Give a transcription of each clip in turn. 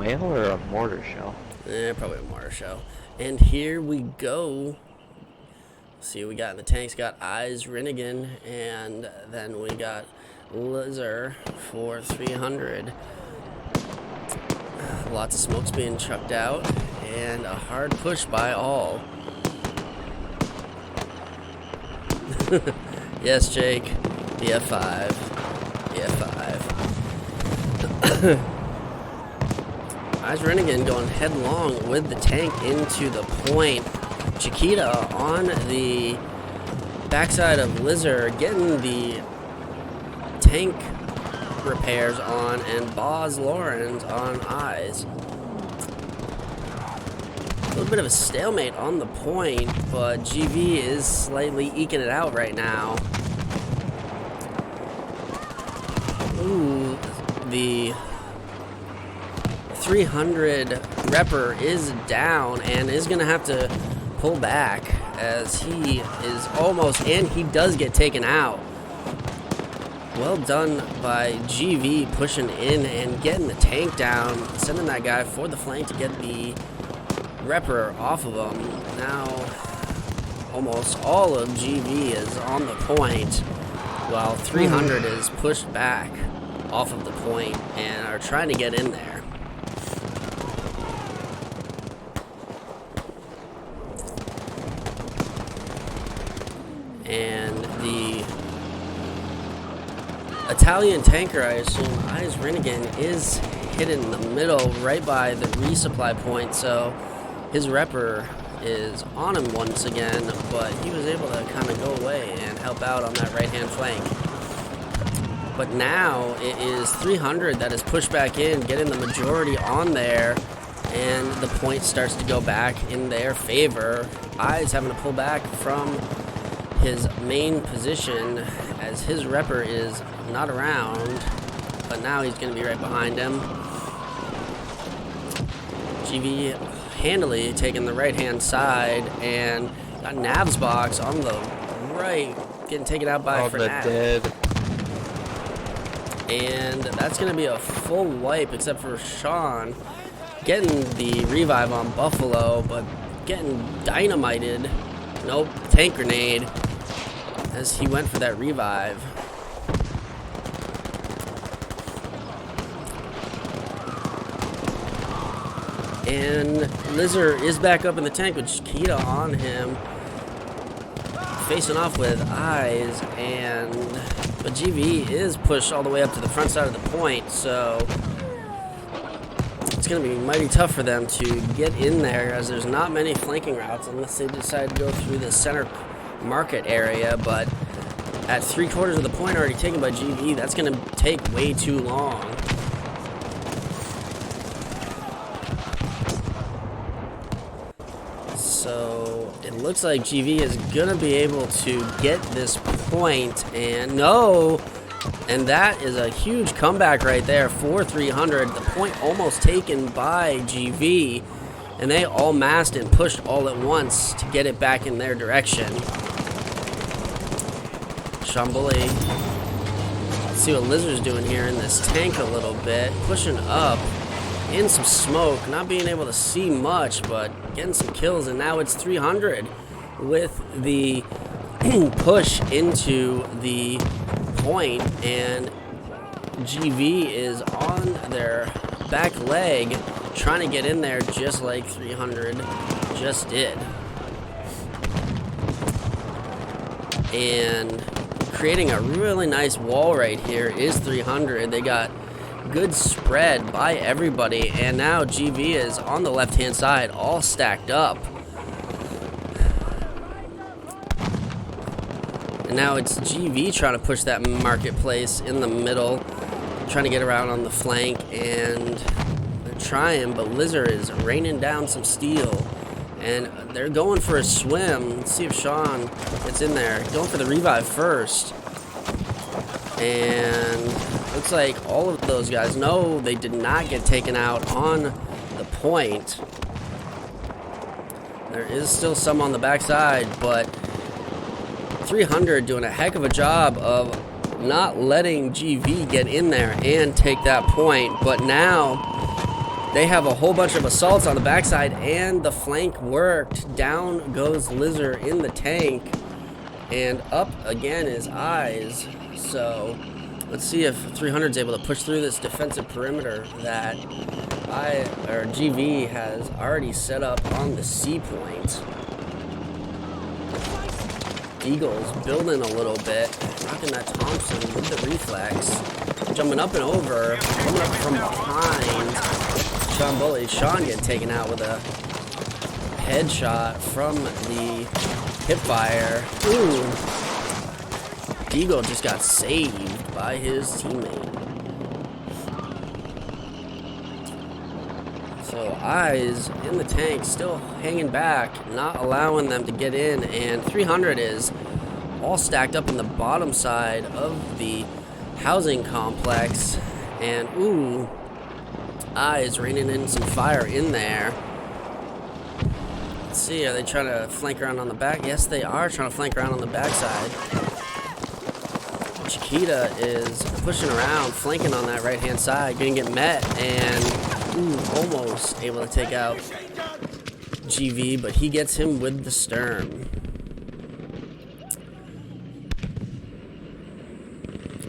whale or a mortar shell? Probably a mortar shell. And here we go. See what we got in the tanks. Got Eyes Rinnigan, and then we got Lizard for 300. Lots of smokes being chucked out, and a hard push by all. Yes, Jake. The F5. The F5. Eyes Rinnigan going headlong with the tank into the point. Chiquita on the backside of Lizard, getting the tank repairs on, and Boz Lawrence on Eyes. A little bit of a stalemate on the point, but GV is slightly eking it out right now. Ooh, the 300 repper is down and is going to have to pull back as he is almost, and he does get taken out. Well done by GV pushing in and getting the tank down, sending that guy for the flank to get the repper off of him. Now, almost all of GV is on the point, while 300 is pushed back off of the point and are trying to get in there. And the Italian tanker, I assume, Eyes Rinnigan, is hit in the middle right by the resupply point, so his repper is on him once again, but he was able to kind of go away and help out on that right-hand flank. But now it is 300 that is pushed back in, getting the majority on there, and the point starts to go back in their favor. Eyes having to pull back from his main position as his repper is not around, but now he's going to be right behind him. GV handily taking the right-hand side, and got Nav's box on the right, getting taken out by Fernat. Dead. And that's going to be a full wipe, except for Sean getting the revive on Buffalo, but getting dynamited. Nope, tank grenade as he went for that revive. And Lizard is back up in the tank with Chiquita on him, facing off with Eyes, but GV is pushed all the way up to the front side of the point, so it's going to be mighty tough for them to get in there, as there's not many flanking routes unless they decide to go through the center market area. But at 3/4 of the point already taken by GV, that's going to take way too long. So it looks like GV is going to be able to get this point, and no, and that is a huge comeback right there for 300. The point almost taken by GV, and they all massed and pushed all at once to get it back in their direction. Shamboli, let's see what Lizard's doing here in this tank a little bit, pushing up in some smoke, not being able to see much, but getting some kills, and now it's 300 with the push into the point, and GV is on their back leg trying to get in there just like 300 just did. And creating a really nice wall right here is 300. They got good spread by everybody, and now GV is on the left-hand side, all stacked up. And now it's GV trying to push that marketplace in the middle, trying to get around on the flank, and they're trying, but Lizard is raining down some steel, and they're going for a swim. Let's see if Sean gets in there. Going for the revive first. And looks like all of those guys, no, they did not get taken out on the point. There is still some on the backside, but 300 doing a heck of a job of not letting GV get in there and take that point. But now They have a whole bunch of assaults on the backside, and the flank worked. Down goes Lizard in the tank, and up again is Eyes. So let's see if 300 is able to push through this defensive perimeter that GV has already set up on the C point. Eagles building a little bit, rocking that Thompson with the reflex, jumping up and over, coming up from behind. Sean Bully, Sean getting taken out with a headshot from the hipfire. Ooh, Eagle just got saved by his teammate. So Eyes in the tank, still hanging back, not allowing them to get in, and 300 is all stacked up in the bottom side of the housing complex, and ooh, Eyes raining in some fire in there. Let's see, are they trying to flank around on the back? Yes, they are trying to flank around on the backside. Chiquita is pushing around, flanking on that right-hand side, gonna get met, and ooh, almost able to take out GV, but he gets him with the Sturm.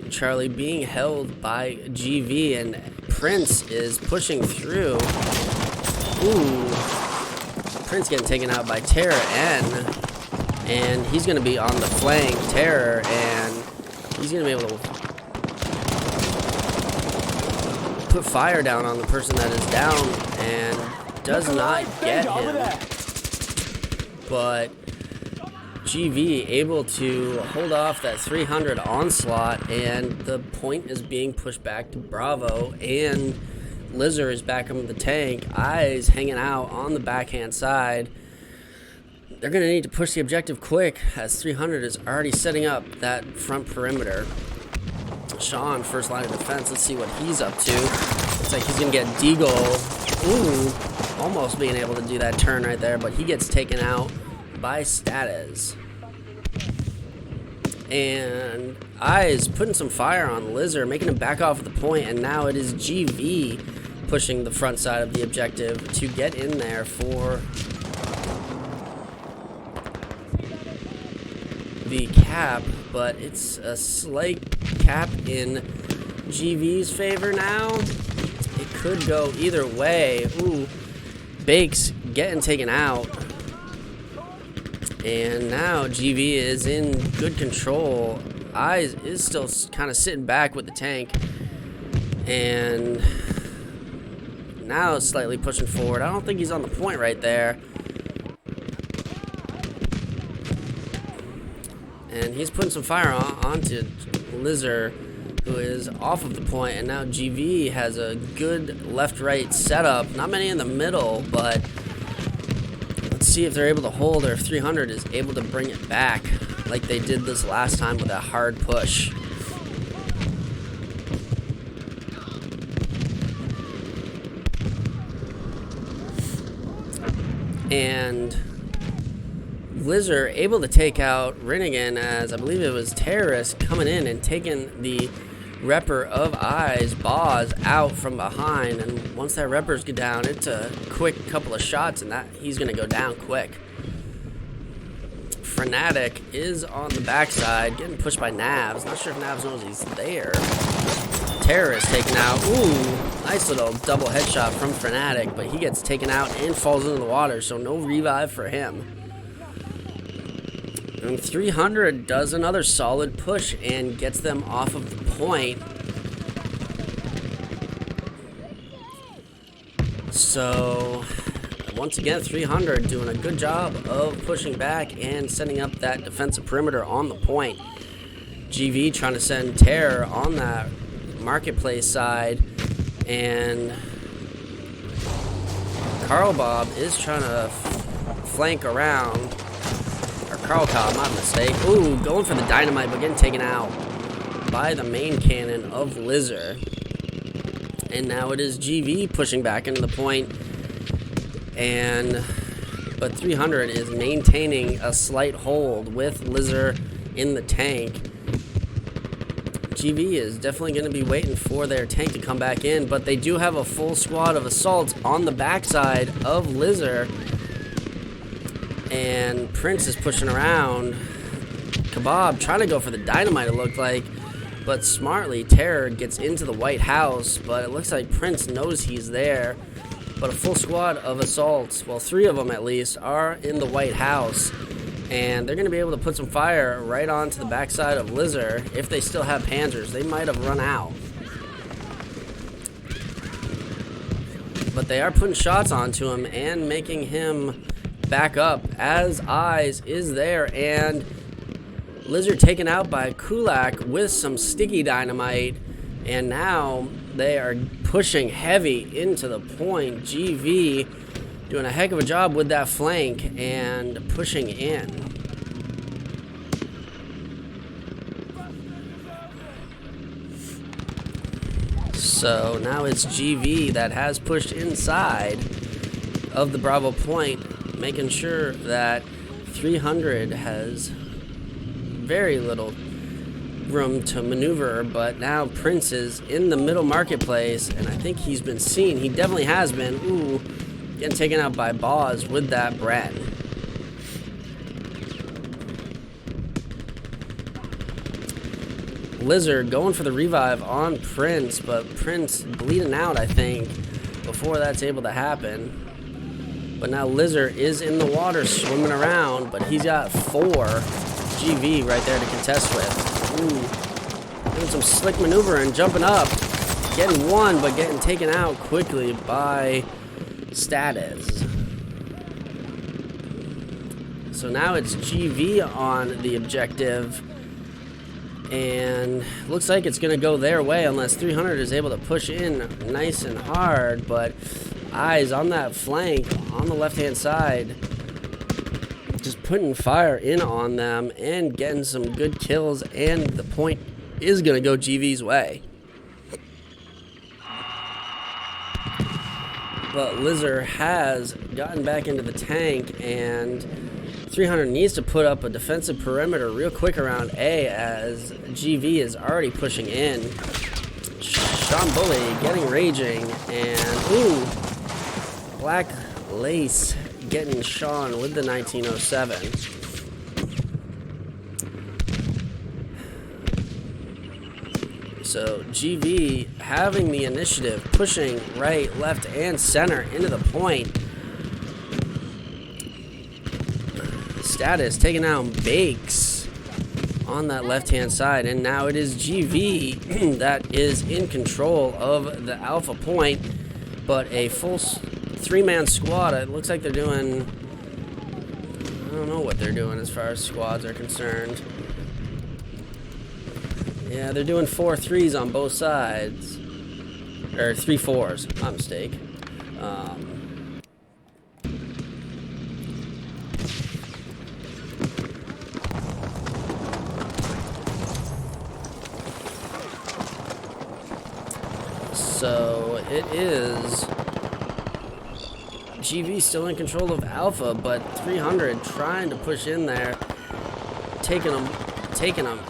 Charlie being held by GV, and Prince is pushing through. Ooh, Prince getting taken out by Terror N, and he's going to be on the flank, Terror, and he's going to be able to put fire down on the person that is down, and does not get him. But GV able to hold off that 300 onslaught, and the point is being pushed back to Bravo, and Lizard is back on the tank. Eyes hanging out on the backhand side. They're going to need to push the objective quick, as 300 is already setting up that front perimeter. Sean, first line of defense. Let's see what he's up to. Looks like he's going to get Deagle. Ooh, almost being able to do that turn right there, but he gets taken out by Status. And Eyes putting some fire on Lizard, making him back off the point, and now it is GV pushing the front side of the objective to get in there for the cap, but it's a slight cap in GV's favor now. It could go either way. Ooh, Bakes getting taken out. And now GV is in good control. Eyes is still kind of sitting back with the tank. And now slightly pushing forward. I don't think he's on the point right there. And he's putting some fire onto Lizard, who is off of the point. And now GV has a good left-right setup. Not many in the middle, but let's see if they're able to hold, or if 300 is able to bring it back like they did this last time with a hard push. And Lizard able to take out Rinnigan, as I believe it was Terrorist coming in and taking the Repper of Eyes, Boz, out from behind. And once that Reppers get down, it's a quick couple of shots, and that he's going to go down quick. Frenetic is on the backside, getting pushed by Navs. Not sure if Navs knows he's there. Terrorist taken out. Ooh, nice little double headshot from Frenetic, but he gets taken out and falls into the water, so no revive for him. And 300 does another solid push and gets them off of the point. So once again, 300 doing a good job of pushing back and setting up that defensive perimeter on the point. GV trying to send Terror on that marketplace side, and Carl Bob is trying to flank around. Carl Cobb, my mistake. Ooh, going for the dynamite, but getting taken out by the main cannon of Lizard. And now it is GV pushing back into the point. But 300 is maintaining a slight hold with Lizard in the tank. GV is definitely going to be waiting for their tank to come back in, but they do have a full squad of assaults on the backside of Lizard. And Prince is pushing around. Kebab trying to go for the dynamite, it looked like. But smartly, Terror gets into the White House, but it looks like Prince knows he's there. But a full squad of assaults, well, 3 of them at least, are in the White House. And they're going to be able to put some fire right onto the backside of Lizard if they still have Panzers. They might have run out. But they are putting shots onto him and making him back up as Eyes is there. And Lizard taken out by Kulak with some sticky dynamite. And now they are pushing heavy into the point. GV doing a heck of a job with that flank and pushing in. So now it's GV that has pushed inside of the Bravo point, making sure that 300 has very little room to maneuver. But now Prince is in the middle marketplace, and I think he's been seen. He definitely has been. Ooh. Getting taken out by Boz with that Bren. Lizard going for the revive on Prince, but Prince bleeding out, I think, before that's able to happen. But now Lizard is in the water swimming around, but he's got 4 GV right there to contest with. Ooh. Doing some slick maneuvering, jumping up. Getting 1, but getting taken out quickly by Status. So now it's GV on the objective, and looks like it's going to go their way unless 300 is able to push in nice and hard. But Eyes on that flank on the left hand side, just putting fire in on them and getting some good kills, and the point is going to go GV's way. But Lizard has gotten back into the tank, and 300 needs to put up a defensive perimeter real quick around A as GV is already pushing in. Sean Bully getting raging, and ooh, Black Lace getting Sean with the 1907. So GV having the initiative, pushing right, left, and center into the point. Status taking out Bakes on that left-hand side, and now it is GV that is in control of the Alpha point. But a full 3-man squad. It looks like they're doing, I don't know what they're doing as far as squads are concerned. Yeah, they're doing 4 3s on both sides. Or 3 4s, my mistake. So it is GV still in control of Alpha, but 300 trying to push in there, taking them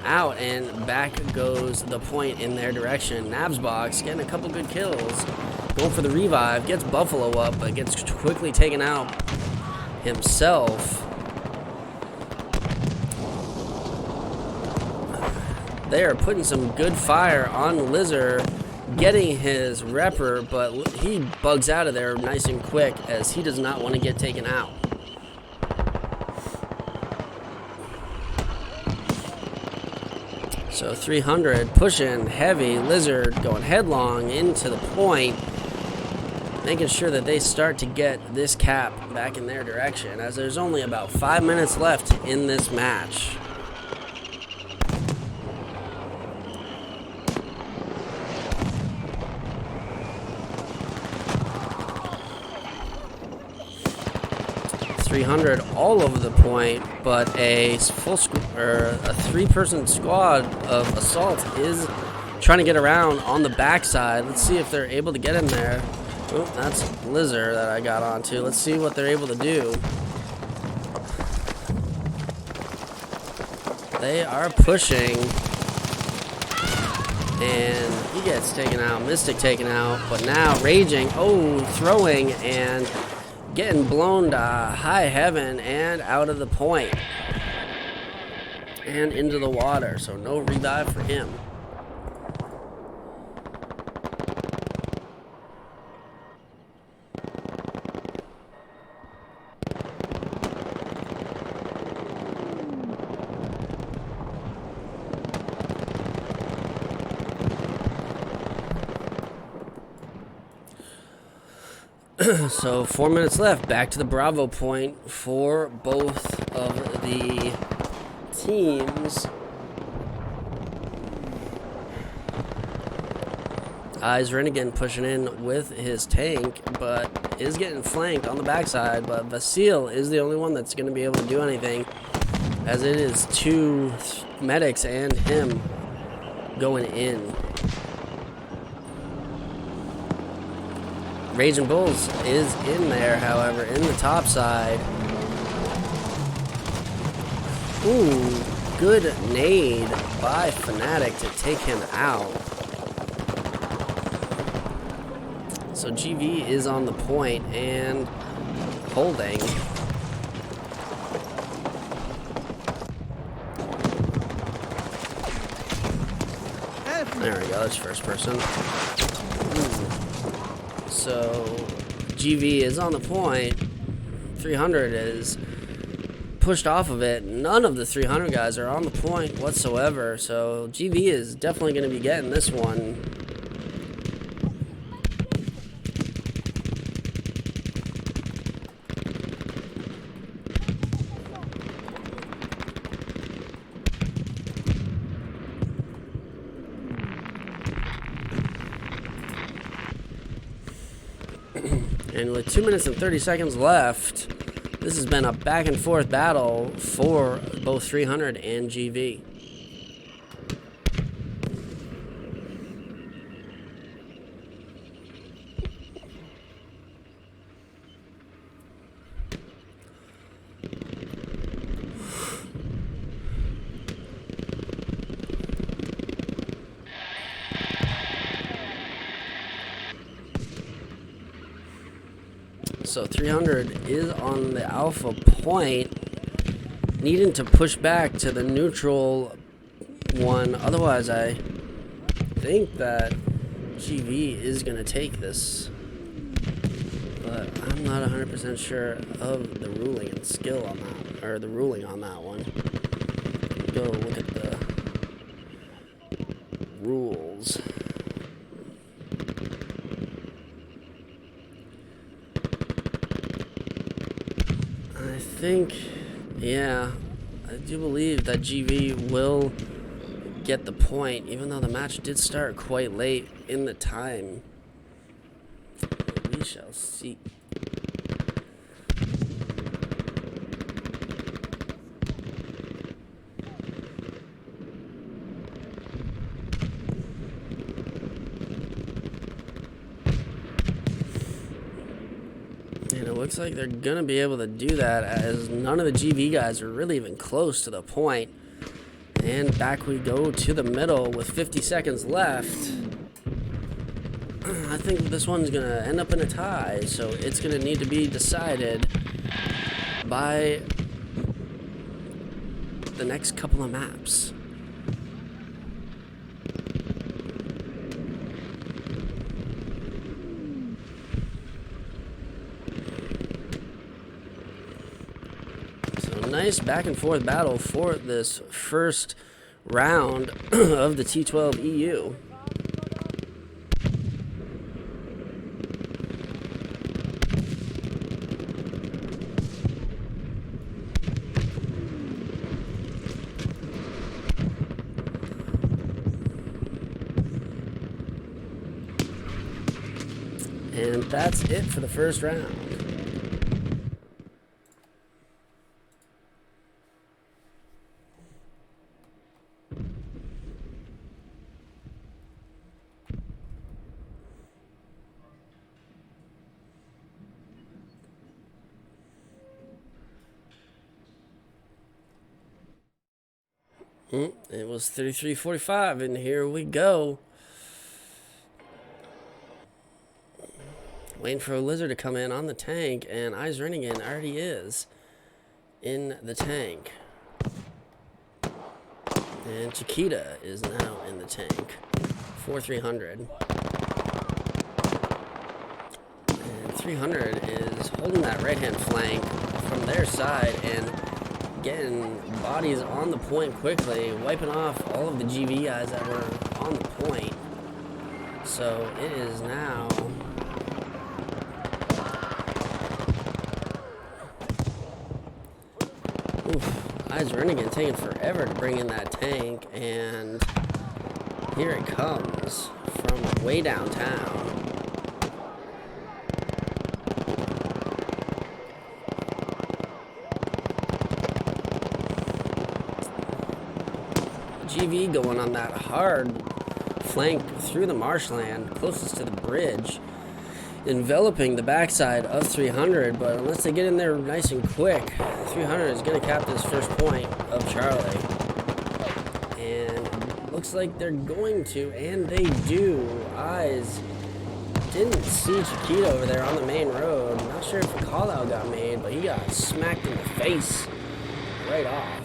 out, and back goes the point in their direction. Navsbox getting a couple good kills, going for the revive, gets Buffalo up, but gets quickly taken out himself. They are putting some good fire on Lizard, getting his repper, but he bugs out of there nice and quick as he does not want to get taken out. So 300 pushing heavy, Lizard going headlong into the point, making sure that they start to get this cap back in their direction, as there's only about 5 minutes left in this match. .300 all over the point, but a full a 3-person squad of assault is trying to get around on the backside. Let's see if they're able to get in there. Oh, that's Lizard that I got onto. Let's see what they're able to do. They are pushing. And he gets taken out, Mystic taken out, but now Raging, throwing and getting blown to high heaven and out of the point. And into the water, so no revive for him. So 4 minutes left. Back to the Bravo point for both of the teams. Eyes Renegade pushing in with his tank, but is getting flanked on the backside. But Vasil is the only one that's going to be able to do anything, as it is 2 medics and him going in. Raging Bulls is in there, however, in the top side. Ooh, good nade by Fnatic to take him out. So GV is on the point and holding. There we go, that's first person. Ooh. So GV is on the point. 300 is pushed off of it. None of the 300 guys are on the point whatsoever. So GV is definitely going to be getting this one. And with 2 minutes and 30 seconds left, this has been a back and forth battle for both 300 and GV. So 300 is on the alpha point, needing to push back to the neutral one. Otherwise, I think that GV is going to take this. But I'm not 100% sure of the ruling and skill on that, or the ruling on that one. Go look at the rules. I think, yeah, I do believe that GV will get the point, even though the match did start quite late in the time. We shall see. And it looks like they're going to be able to do that, as none of the GV guys are really even close to the point. And back we go to the middle with 50 seconds left. I think this one's going to end up in a tie, so it's going to need to be decided by the next couple of maps. Nice back and forth battle for this first round of the T12 EU. And that's it for the first round. It was 33-45, and here we go. Waiting for a lizard to come in on the tank, and Eyes Renegade already is in the tank. And Chiquita is now in the tank for 300. And 300 is holding that right-hand flank from their side and getting bodies on the point quickly, wiping off all of the GV guys that were on the point. So it is now Eyes Renegade taking forever to bring in that tank, and here it comes from way downtown. GV going on that hard flank through the marshland closest to the bridge, enveloping the backside of 300, but unless they get in there nice and quick, 300 is going to cap this first point of Charlie. And looks like they're going to, and they do. Eyes didn't see Chiquita over there on the main road. Not sure if a call out got made, but he got smacked in the face right off.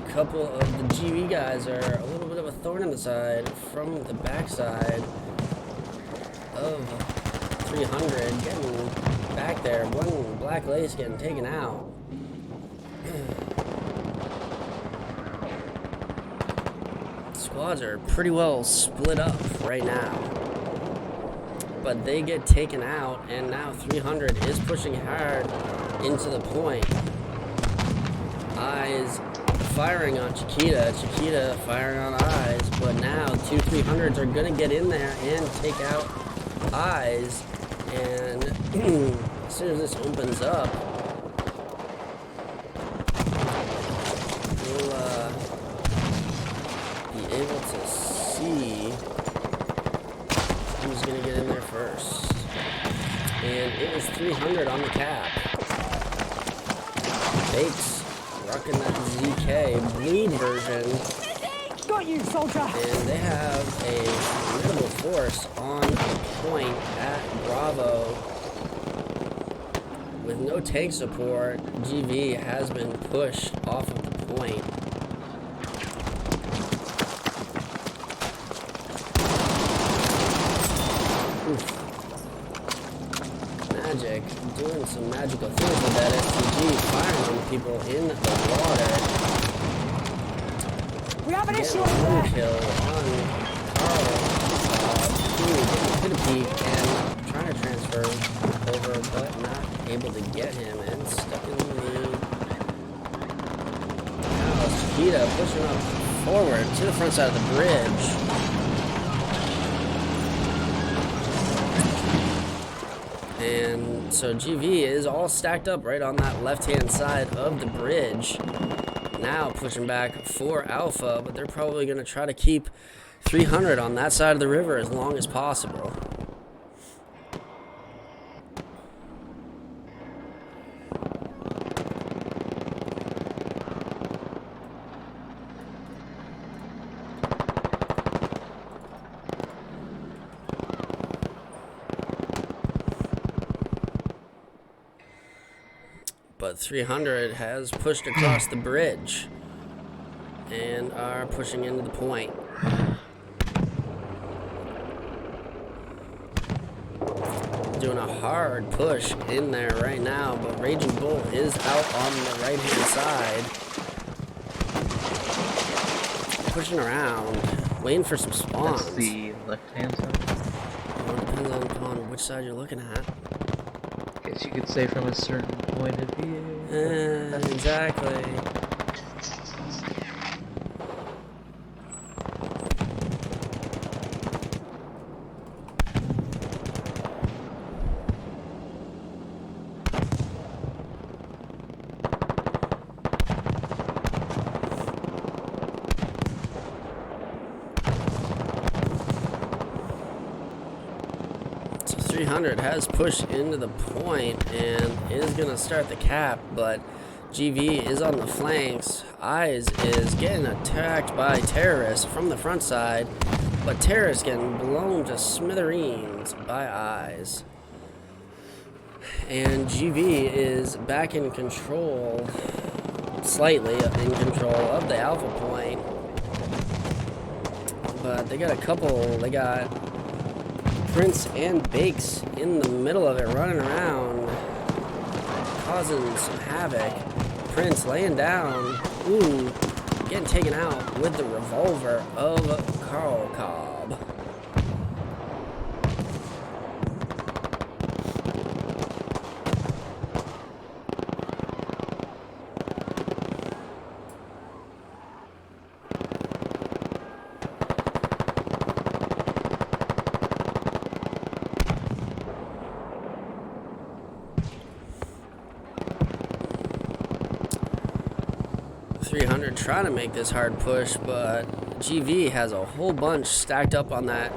A couple of the GV guys are a little bit of a thorn in the side from the backside of 300, getting back there. One Black Lace getting taken out. Squads are pretty well split up right now, but they get taken out, and now 300 is pushing hard into the point. Eyes firing on Chiquita, Chiquita firing on Eyes, but now two 300s are gonna get in there and take out Eyes, and as soon as this opens up, we'll be able to see who's gonna get in there first. And it is 300 on the cap. Bakes rocking that ZK bleed version. Got you, soldier. And they have a formidable force on point at Bravo. With no tank support, GV has been pushed off of the point. Oof. Magic doing some magical things with that STG, firing on people in the water. We have an issue over One there. kill on Carl. Getting a peek and trying to transfer over, but not able to get him, and stuck in the lead. Now Chiquita pushing up forward to the front side of the bridge. And so GV is all stacked up right on that left-hand side of the bridge. Now pushing back for Alpha, but they're probably going to try to keep 300 on that side of the river as long as possible. But 300 has pushed across the bridge and are pushing into the point. Doing a hard push in there right now, but Raging Bull is out on the right-hand side. Pushing around, waiting for some spawns. That's the left-hand side? Well, it depends on which side you're looking at. Guess you could say from a certain point of view. Exactly. So 300 has pushed into the point and is going to start the cap, but GV is on the flanks. Eyes is getting attacked by terrorists from the front side, But Terra's getting blown to smithereens by eyes. And GV is back in control, slightly in control of the alpha point. But they got a couple, they got Prince and Bakes in the middle of it running around, causing some havoc. Prince laying down, ooh, getting taken out with the revolver of Carl Cobb. .300 trying to make this hard push, but GV has a whole bunch stacked up on that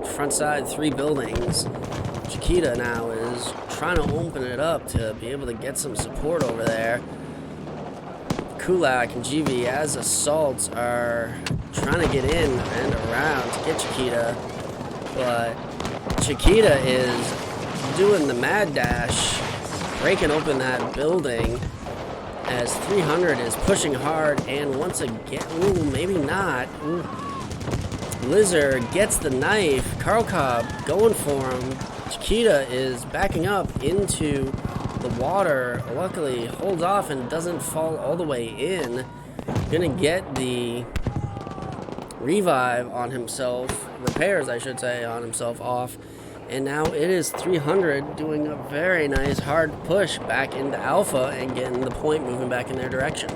front side, 3 buildings. Chiquita now is trying to open it up to be able to get some support over there. Kulak and GV as assaults are trying to get in and around to get Chiquita, but Chiquita is doing the mad dash, breaking open that building as 300 is pushing hard, and once again, ooh, maybe not. Ooh. Lizard gets the knife. Carl Cobb going for him. Chiquita is backing up into the water. Luckily, holds off and doesn't fall all the way in. Gonna get the revive on himself, repairs, I should say, on himself off. And now it is 300 doing a very nice hard push back into Alpha and getting the point moving back in their direction.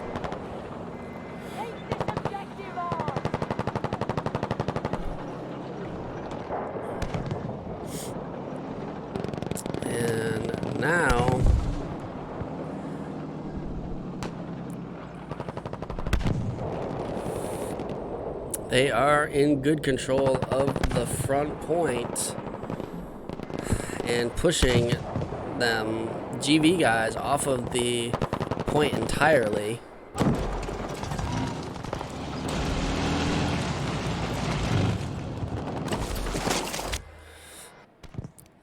And now they are in good control of the front point and pushing them GV guys off of the point entirely.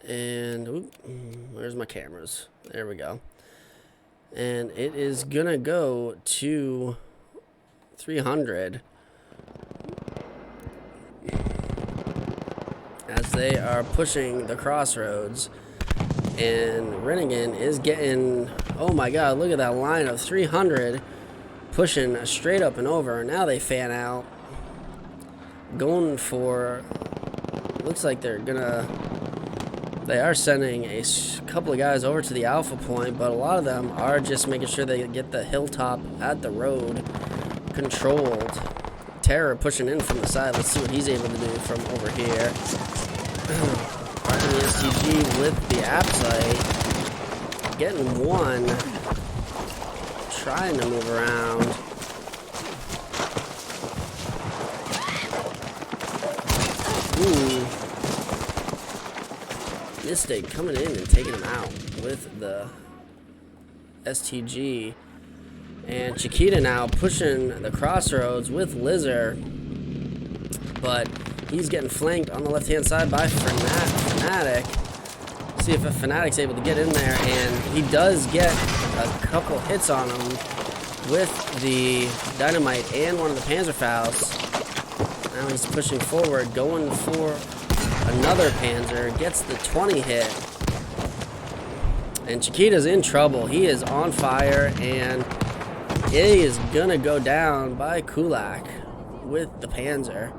And where's my cameras? There we go. And it is gonna go to 300 as they are pushing the crossroads, and Rennigan is getting, oh my god, look at that line of 300 pushing straight up and over. Now they fan out, going for, looks like they are sending a couple of guys over to the alpha point, but a lot of them are just making sure they get the hilltop at the road controlled. Terror pushing in from the side. Let's see what he's able to do from over here. Parking the STG with the app site. Getting one. Trying to move around. Ooh. Mistake coming in and taking him out with the STG. And Chiquita now pushing the crossroads with Lizard, but he's getting flanked on the left-hand side by Fanatic. See if a Fanatic's able to get in there, and he does get a couple hits on him with the Dynamite and one of the Panzerfaust. Now he's pushing forward, going for another Panzer, gets the 20 hit. And Chiquita's in trouble. He is on fire, and it is gonna go down by Kulak with the Panzer.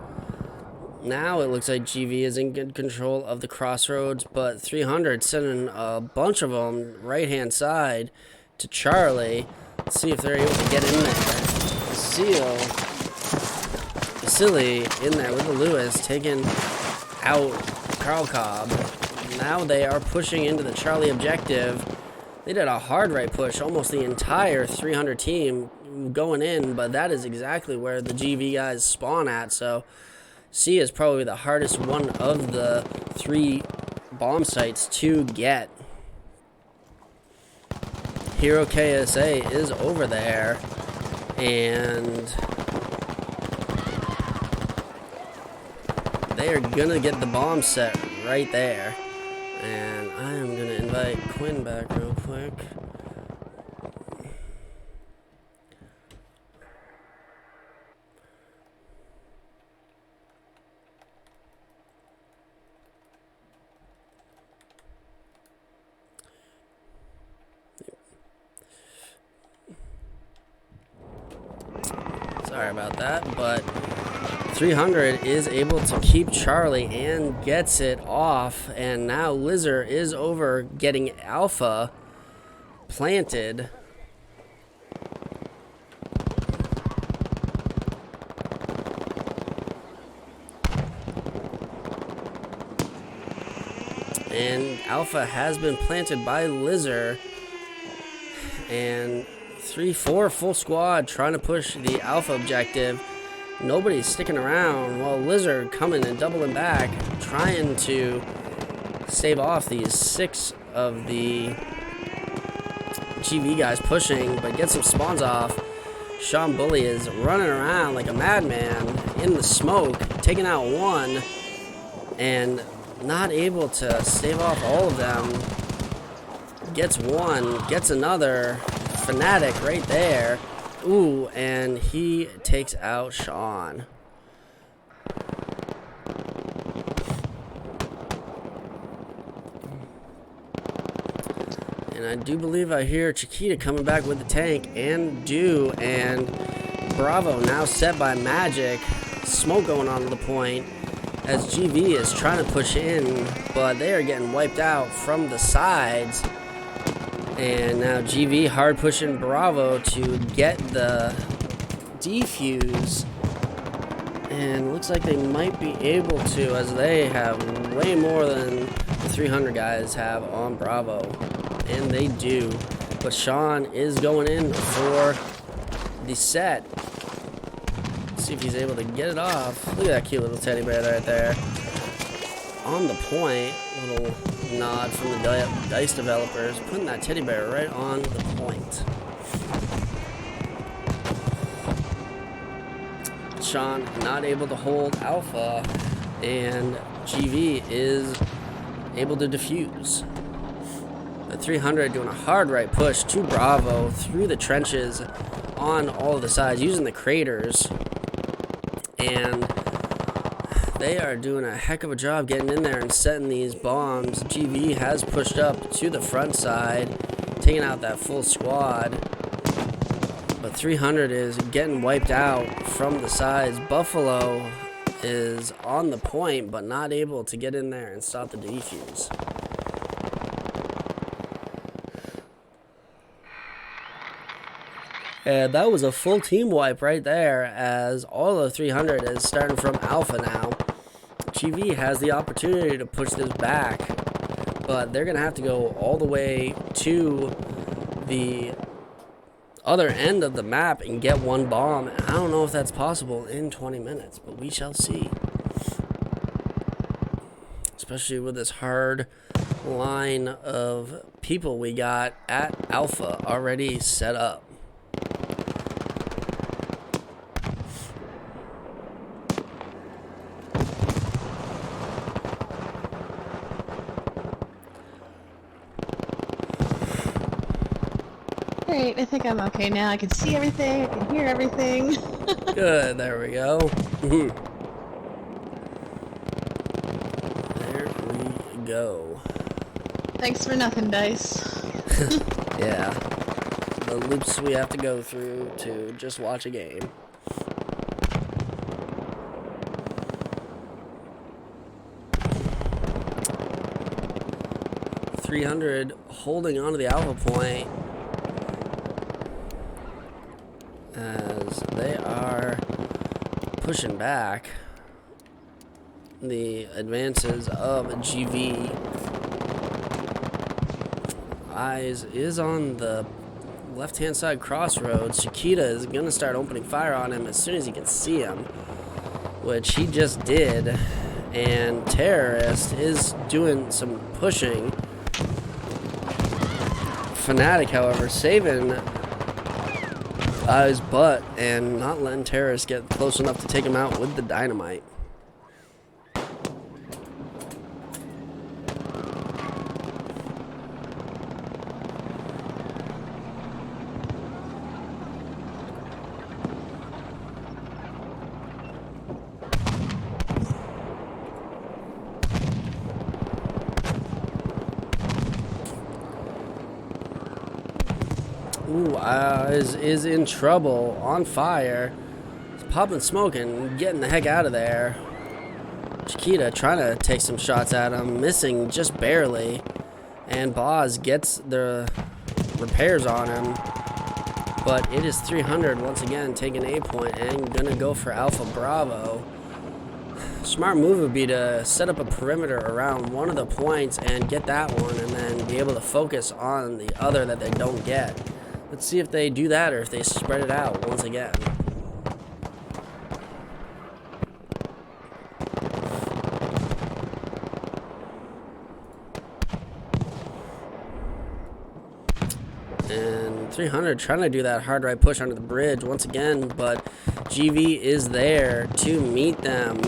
Now it looks like GV is in good control of the crossroads, but 300 sending a bunch of them right-hand side to Charlie. Let's see if they're able to get in there. Vasily in there with the Lewis, taking out Carl Cobb. Now they are pushing into the Charlie objective. They did a hard right push, almost the entire 300 team going in, but that is exactly where the GV guys spawn at, so C is probably the hardest one of the 3 bomb sites to get. Hero KSA is over there, and they are gonna get the bomb set right there. And I am gonna invite Quinn back real quick. Sorry about that, but 300 is able to keep Charlie and gets it off, and now Lizard is over getting Alpha planted. And Alpha has been planted by Lizard, and 3-4 full squad trying to push the Alpha objective. Nobody's sticking around while Lizard coming and doubling back, trying to stave off these 6 of the GV guys pushing, but get some spawns off. Sean Bully is running around like a madman in the smoke, taking out one, and not able to stave off all of them. Gets one, gets another. Fanatic right there. Ooh, and he takes out Sean. And I do believe I hear Chiquita coming back with the tank, and Bravo now set by Magic. Smoke going on to the point as GV is trying to push in, but they are getting wiped out from the sides. And now GV hard pushing Bravo to get the defuse. And looks like they might be able to, as they have way more than the 300 guys have on Bravo. And they do. But Sean is going in for the set. Let's see if he's able to get it off. Look at that cute little teddy bear right there. On the point, little nod from the DICE developers, putting that teddy bear right on the point. Sean not able to hold Alpha, and GV is able to defuse. The 300 doing a hard right push to Bravo through the trenches on all of the sides, using the craters, and they are doing a heck of a job getting in there and setting these bombs. GV has pushed up to the front side, taking out that full squad. But 300 is getting wiped out from the sides. Buffalo is on the point, but not able to get in there and stop the defuse. And that was a full team wipe right there, as all of 300 is starting from Alpha now. GV has the opportunity to push this back, but they're going to have to go all the way to the other end of the map and get one bomb. I don't know if that's possible in 20 minutes, but we shall see. Especially with this hard line of people we got at Alpha already set up. Great, I think I'm okay now. I can see everything, I can hear everything. Good, there we go. There we go. Thanks for nothing, DICE. Yeah. The loops we have to go through to just watch a game. .300 holding onto the Alpha point as they are pushing back the advances of GV. Eyes is on the left-hand side crossroads. Chiquita is going to start opening fire on him as soon as he can see him, which he just did. And Terrorist is doing some pushing. Fanatic, however, saving Eyes' butt and not letting Terrorist get close enough to take him out with the dynamite. Ooh, is in trouble, on fire. He's popping smoke and getting the heck out of there. Chiquita trying to take some shots at him, missing just barely. And Boz gets the repairs on him. But it is 300 once again, taking a point and gonna go for Alpha Bravo. Smart move would be to set up a perimeter around one of the points and get that one, and then be able to focus on the other that they don't get. Let's see if they do that or if they spread it out once again. And 300 trying to do that hard right push under the bridge once again, but GV is there to meet them.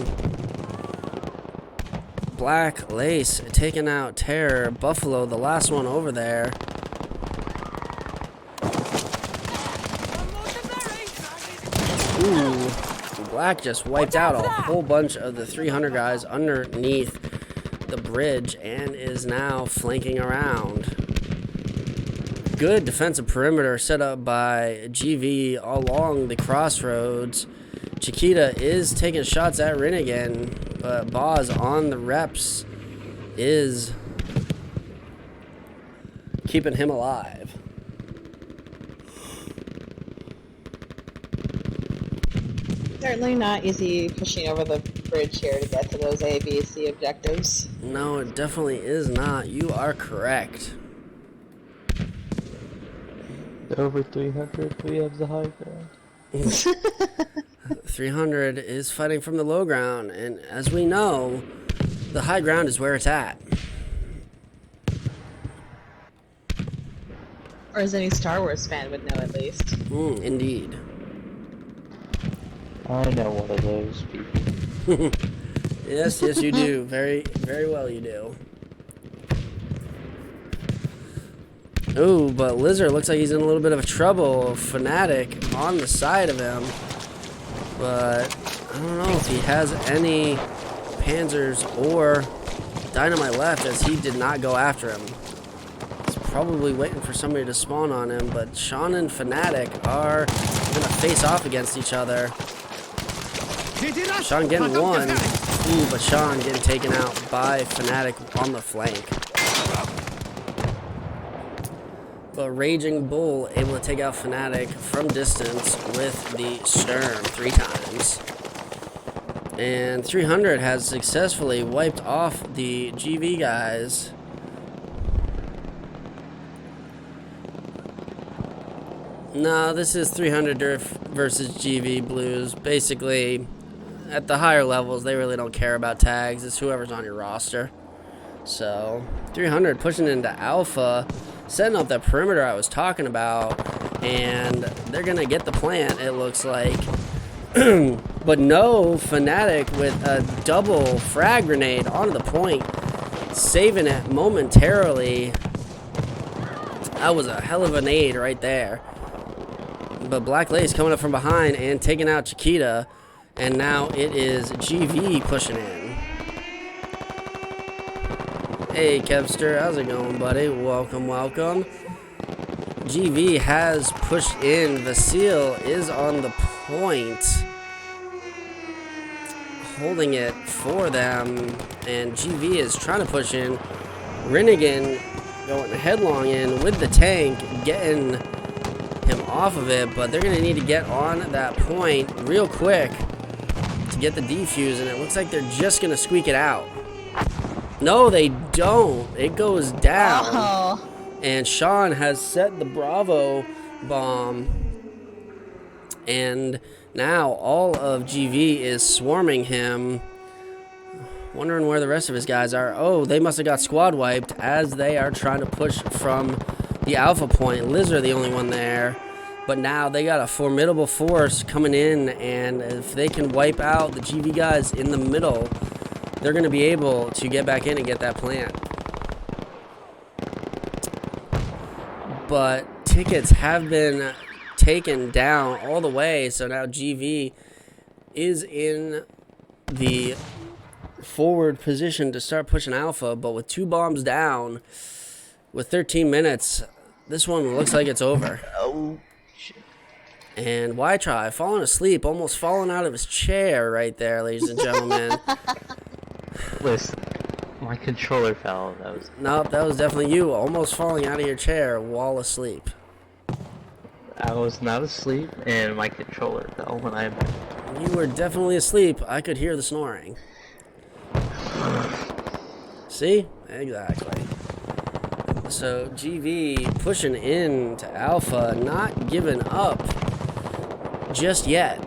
Black Lace taking out Terror. Buffalo, the last one over there. Ooh, Black just wiped out a whole bunch of the 300 guys underneath the bridge and is now flanking around. Good defensive perimeter set up by GV along the crossroads. Chiquita is taking shots at Rinnigan, but Boz on the reps is keeping him alive. Certainly not easy pushing over the bridge here to get to those A, B, C objectives. No, it definitely is not. You are correct. Over 300, we have the high ground. 300 is fighting from the low ground, and as we know, the high ground is where it's at. Or as any Star Wars fan would know, at least. Indeed. I know one of those people. Yes, yes, you do. Very, very well, you do. Ooh, but Lizard looks like he's in a little bit of trouble. Fanatic on the side of him. But I don't know if he has any Panzers or Dynamite left, as he did not go after him. He's probably waiting for somebody to spawn on him, but Sean and Fanatic are going to face off against each other. Sean getting one. Ooh, but Sean getting taken out by Fanatic on the flank. But Raging Bull able to take out Fanatic from distance with the Sturm 3 times. And 300 has successfully wiped off the GV guys. No, this is 300 versus GV Blues. Basically, at the higher levels, they really don't care about tags. It's whoever's on your roster. So, 300 pushing into Alpha, setting up that perimeter I was talking about, and they're going to get the plant, it looks like. But no, Fanatic with a double frag grenade onto the point, saving it momentarily. That was a hell of a nade right there. But Black Lace coming up from behind and taking out Chiquita, and now it is GV pushing in. Hey Kevster, how's it going, buddy? Welcome, welcome. GV has pushed in. Vasile is on the point, holding it for them, and GV is trying to push in. Rinnigan going headlong in with the tank, getting him off of it, but they're going to need to get on that point real quick to get the defuse, and it looks like they're just going to squeak it out. No, they don't. It goes down. Oh. And Sean has set the Bravo bomb. And now all of GV is swarming him. Wondering where the rest of his guys are. Oh, they must have got squad wiped as they are trying to push from the Alpha point. Lizard the only one there. But now they got a formidable force coming in. And if they can wipe out the GV guys in the middle, they're going to be able to get back in and get that plant. But tickets have been taken down all the way, so now GV is in the forward position to start pushing Alpha, but with 2 bombs down, with 13 minutes, This one looks like it's over. Oh, shit. And why try? Falling asleep, almost falling out of his chair right there, ladies and gentlemen. Listen, my controller fell. That was. Nope, that was definitely you, almost falling out of your chair while asleep. I was not asleep, and my controller fell when I. You were definitely asleep. I could hear the snoring. See? Exactly. So GV pushing into Alpha, not giving up just yet.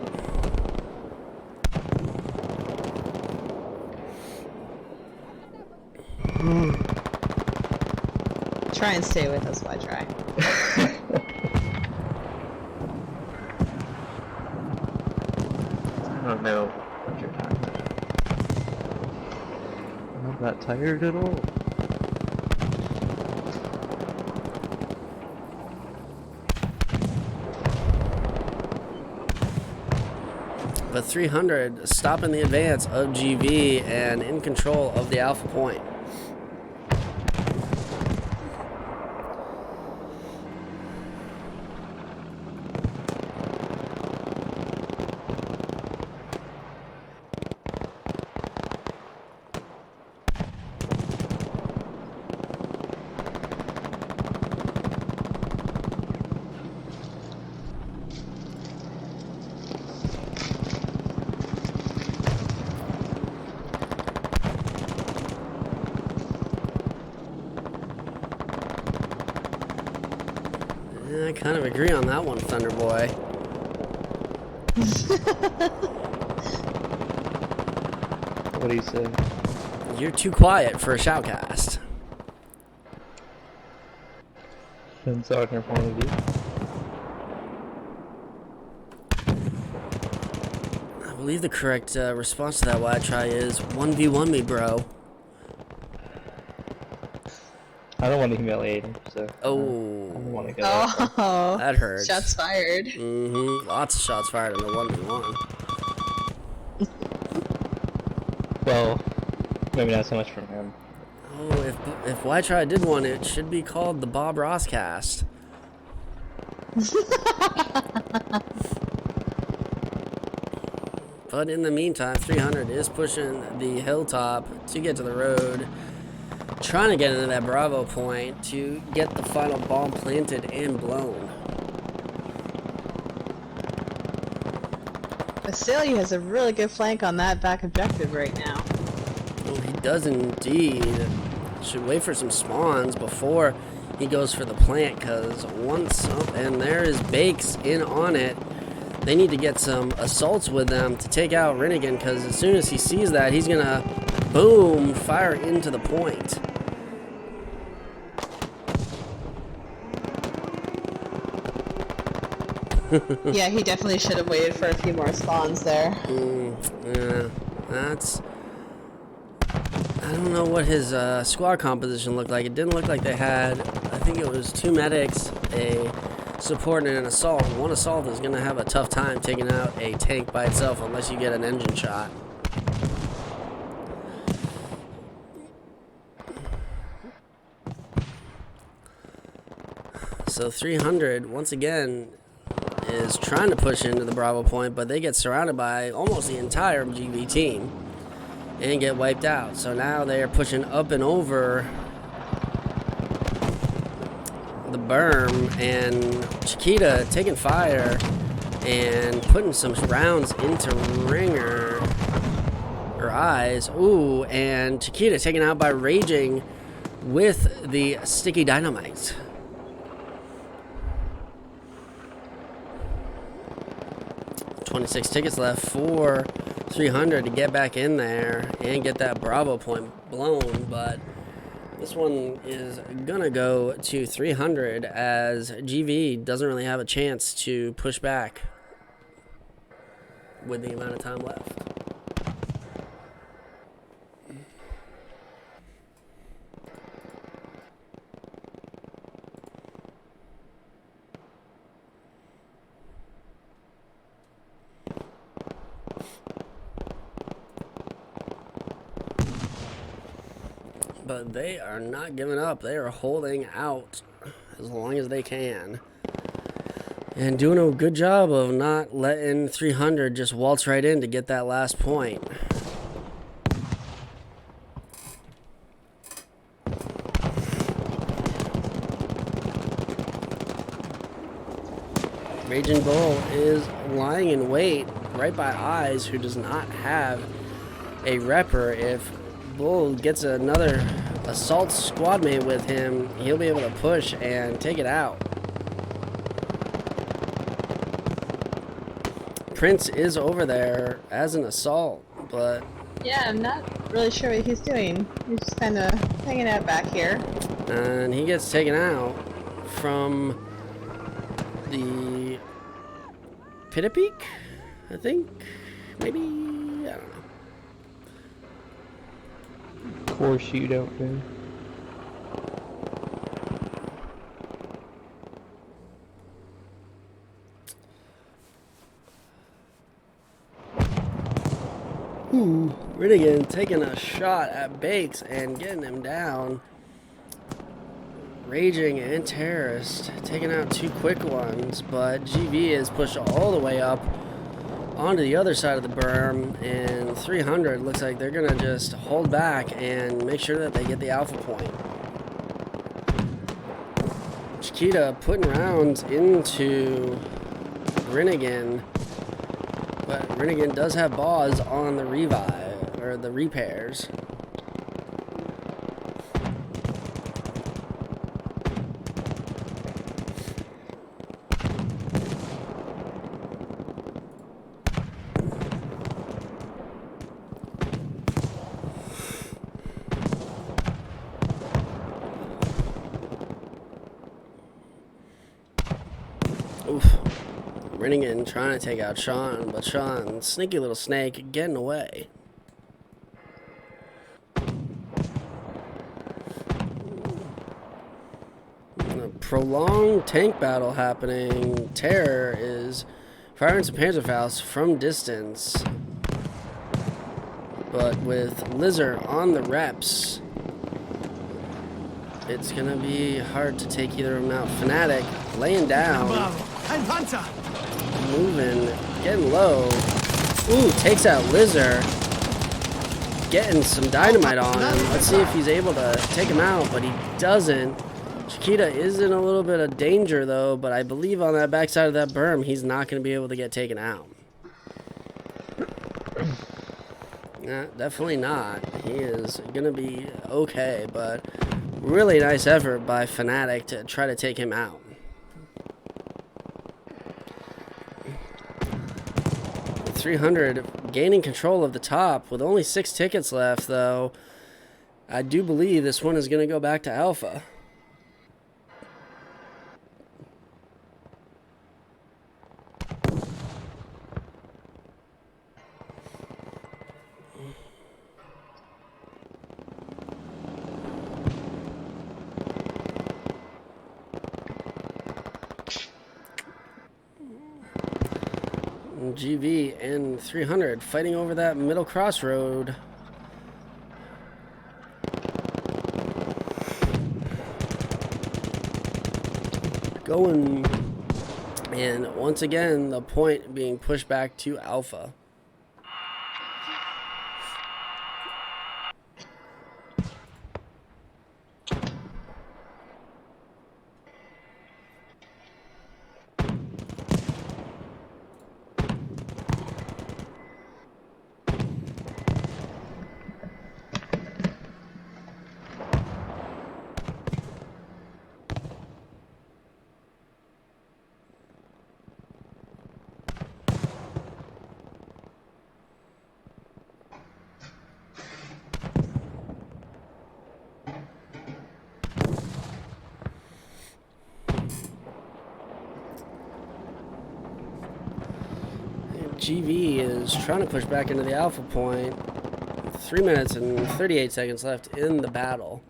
Try and stay with us, why try? I don't know what you're talking about. I'm not that tired at all. But 300 stopping the advance of GV and in control of the Alpha point. I kind of agree on that one, Thunder Boy. What do you say? You're too quiet for a shoutcast. Depends on your point of view. I believe the correct response to that why I try is 1v1 me, bro. I don't want to humiliate him, so. Oh. I don't want to go that far. Oh, That hurts. shots fired. Mm-hmm. Lots of shots fired in the 1v1. Well, maybe not so much from him. Oh, if Why Try did one, it should be called the Bob Ross cast. But in the meantime, 300 is pushing the hilltop to get to the road, trying to get into that Bravo point to get the final bomb planted and blown. Vasily has a really good flank on that back objective right now. Oh, he does indeed. Should wait for some spawns before he goes for the plant, because once, oh, and there is Bakes in on it. They need to get some assaults with them to take out Rinnigan, because as soon as he sees that, he's going to, boom, fire into the point. Yeah, he definitely should have waited for a few more spawns there. Yeah, that's... I don't know what his squad composition looked like. It didn't look like they had... I think it was 2 medics, a support, and an assault. One assault is going to have a tough time taking out a tank by itself unless you get an engine shot. So 300, once again, is trying to push into the Bravo point, but they get surrounded by almost the entire GV team and get wiped out. So now they are pushing up and over the berm, and Chiquita taking fire and putting some rounds into Ringer, her eyes. Ooh, and Chiquita taken out by Raging with the sticky dynamite. 26 tickets left for 300 to get back in there and get that Bravo point blown, but this one is gonna go to 300 as GV doesn't really have a chance to push back with the amount of time left. But they are not giving up. They are holding out as long as they can. And doing a good job of not letting 300 just waltz right in to get that last point. Raging Bull is lying in wait right by Eyes, who does not have a repper. If Bull gets another assault squad mate with him, he'll be able to push and take it out. Prince is over there as an assault, but Yeah, I'm not really sure what he's doing. He's just kind of hanging out back here. and he gets taken out from the Pitapeak, I think, maybe, I don't know. Core shootout there. Rinnigan taking a shot at Bakes and getting him down. Raging and Terrorist taking out two quick ones, but GV is pushed all the way up onto the other side of the berm, and 300 looks like they're gonna just hold back and make sure that they get the alpha point. Chiquita putting rounds into Rinnigan, but Rinnigan does have Boz on the revive, or the repairs. Oof. Rinnigan trying to take out Sean, but Sean, sneaky little snake, getting away. A prolonged tank battle happening. Terror is firing some Panzerfaust from distance, but with Lizard on the reps, it's gonna be hard to take either of them out. Fnatic laying down, moving, getting low. Ooh, takes out Lizard, getting some dynamite on him. Let's see if he's able to take him out, but he doesn't. Chiquita is in a little bit of danger though, but I believe on that backside of that berm, he's not going to be able to get taken out. Nah, definitely not. He is going to be okay, but really nice effort by Fnatic to try to take him out. With 300 gaining control of the top with only 6 tickets left, though. I do believe this one is going to go back to Alpha. GV and 300 fighting over that middle crossroad. Going, and once again the point being pushed back to Alpha. GV is trying to push back into the alpha point. 3 minutes and 38 seconds left in the battle.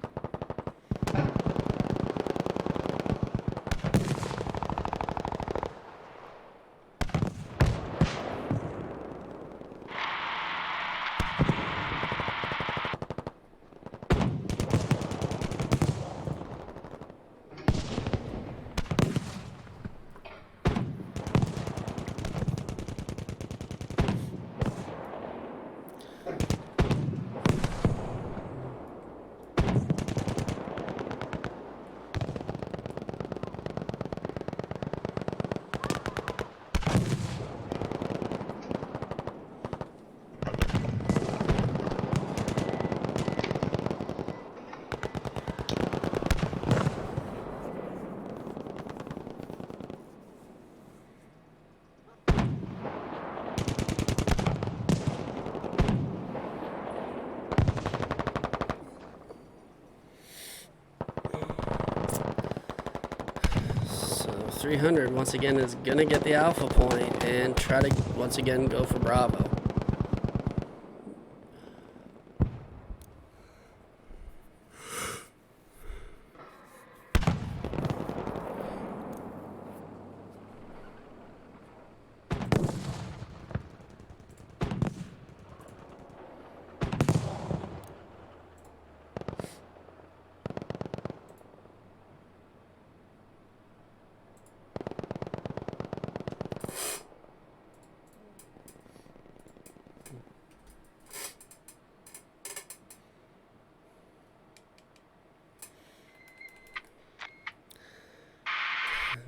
300 once again is gonna get the alpha point and try to once again go for Bravo.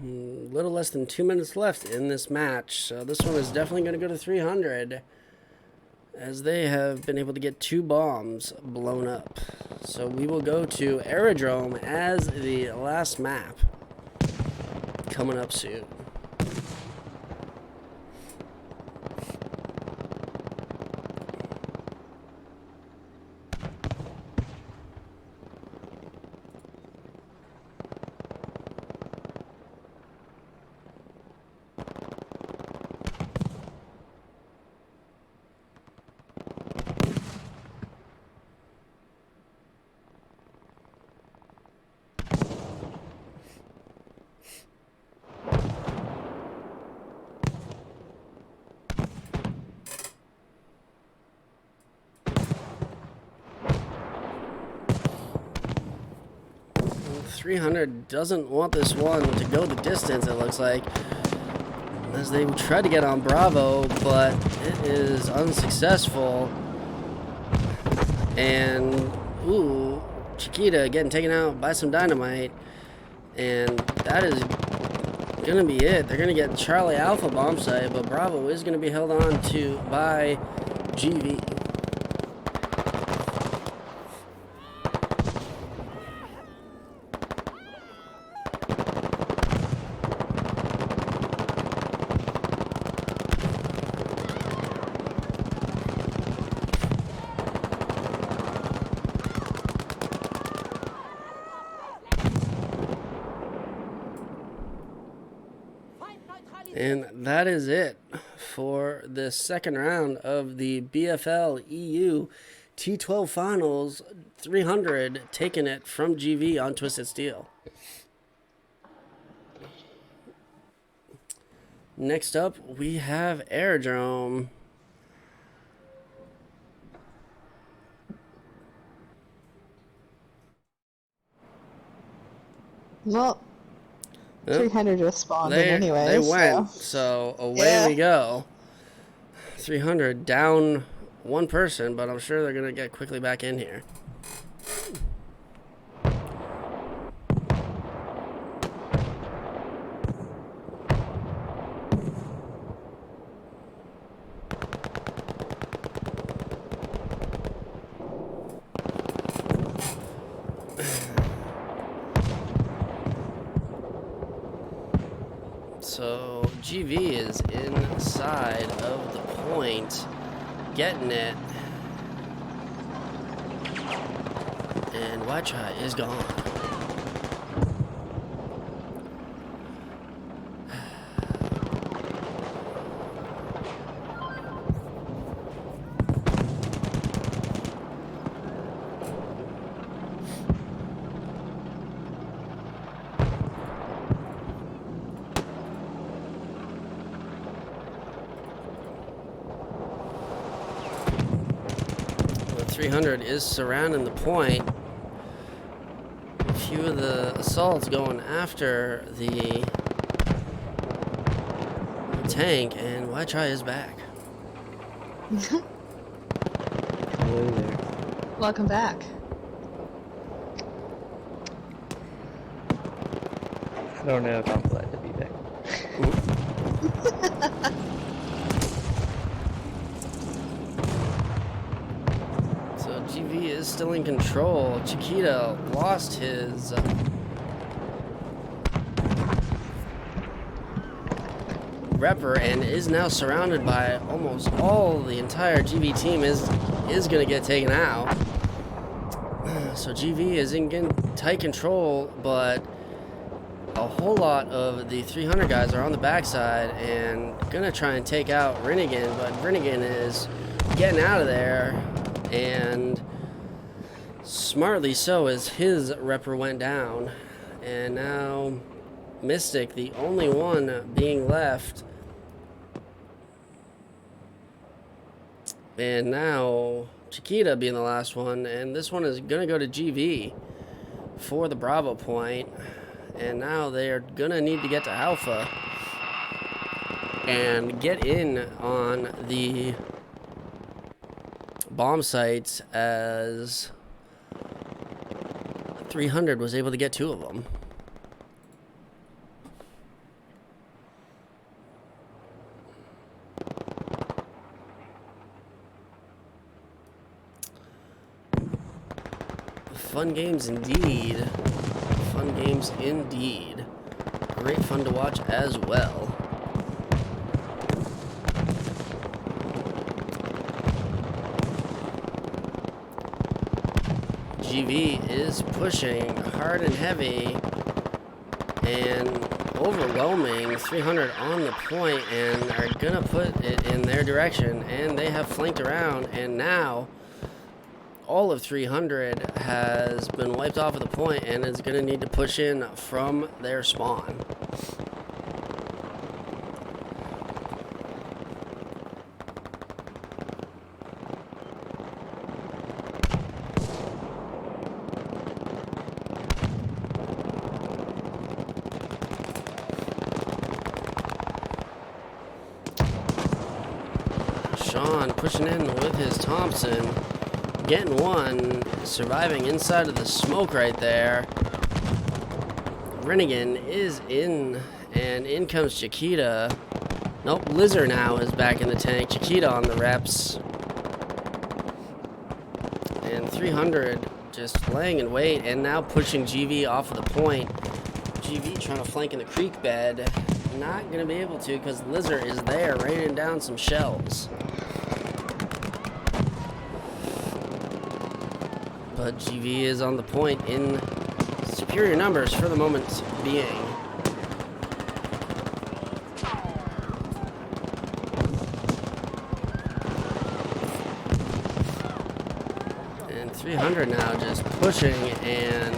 A little less than 2 minutes left in this match, so this one is definitely going to go to 300 as they have been able to get 2 bombs blown up. So we will go to Aerodrome as the last map coming up soon. .300 doesn't want this one to go the distance, it looks like, as they try to get on Bravo, but it is unsuccessful. And, ooh, Chiquita getting taken out by some dynamite, and that is going to be it. They're going to get Charlie Alpha bomb site, but Bravo is going to be held on to by GV. And that is it for the second round of the BFL EU T12 Finals. 300 taking it from GV on Twisted Steel. Next up, we have Aerodrome. Well, 300 just spawned in anyway. They went, so away we go. 300 down one person, but I'm sure they're going to get quickly back in here. So GV is inside of the point, getting it, and White Try is gone. The 300 is surrounding the point. A few of the assaults going after the tank, and White Try is back. Hello there. Welcome back. I don't know if I'm glad to be back. So GV is still in control. Chiquita lost his repper and is now surrounded by almost all the entire GV team is going to get taken out. So GV is in tight control, but a whole lot of the 300 guys are on the backside and gonna try and take out Rinnigan, but Rinnigan is getting out of there, and smartly so, as his repper went down. And now Mystic, the only one being left. And now Chiquita being the last one, and this one is gonna go to GV for the Bravo point. And now they're gonna need to get to Alpha and get in on the bomb sites, as 300 was able to get 2 of them. Fun games indeed. Fun games indeed. Great fun to watch as well. GV is pushing hard and heavy and overwhelming 300 on the point, and are gonna put it in their direction, and they have flanked around, and now all of 300 has been wiped off of the point and is going to need to push in from their spawn. Sean pushing in with his Thompson. Getting one, surviving inside of the smoke right there. Rinnigan is in, and in comes Chiquita. Nope, Lizard now is back in the tank. Chiquita on the reps. And 300 just laying in wait, and now pushing GV off of the point. GV trying to flank in the creek bed. Not going to be able to, because Lizard is there raining down some shells. But GV is on the point in superior numbers for the moment being. And 300 now just pushing and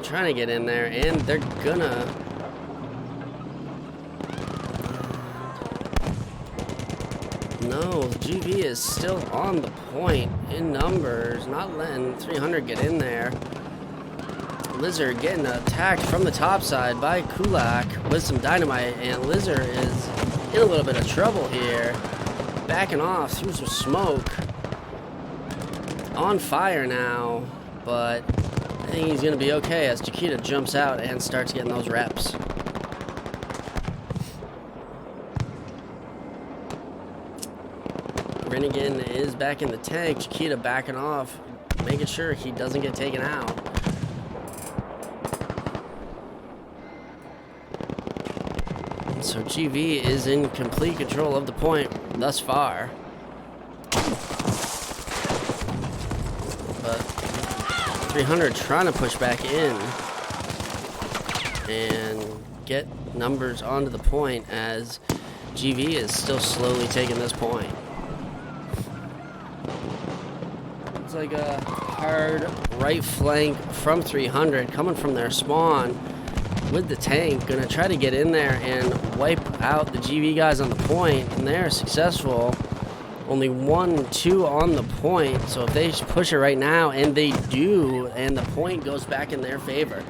trying to get in there, and they're gonna no, GV is still on the point in numbers, not letting 300 get in there. Lizard getting attacked from the top side by Kulak with some dynamite, and Lizard is in a little bit of trouble here. Backing off through some smoke. On fire now, but I think he's going to be okay as Chiquita jumps out and starts getting those reps. Rinnigan is back in the tank. Chiquita backing off, making sure he doesn't get taken out. So GV is in complete control of the point thus far. But 300 trying to push back in and get numbers onto the point, as GV is still slowly taking this point. It's like a hard right flank from 300 coming from their spawn with the tank. Gonna try to get in there and wipe out the GV guys on the point, and they're successful. Only 1-2 on the point, so if they push it right now, and they do, and the point goes back in their favor.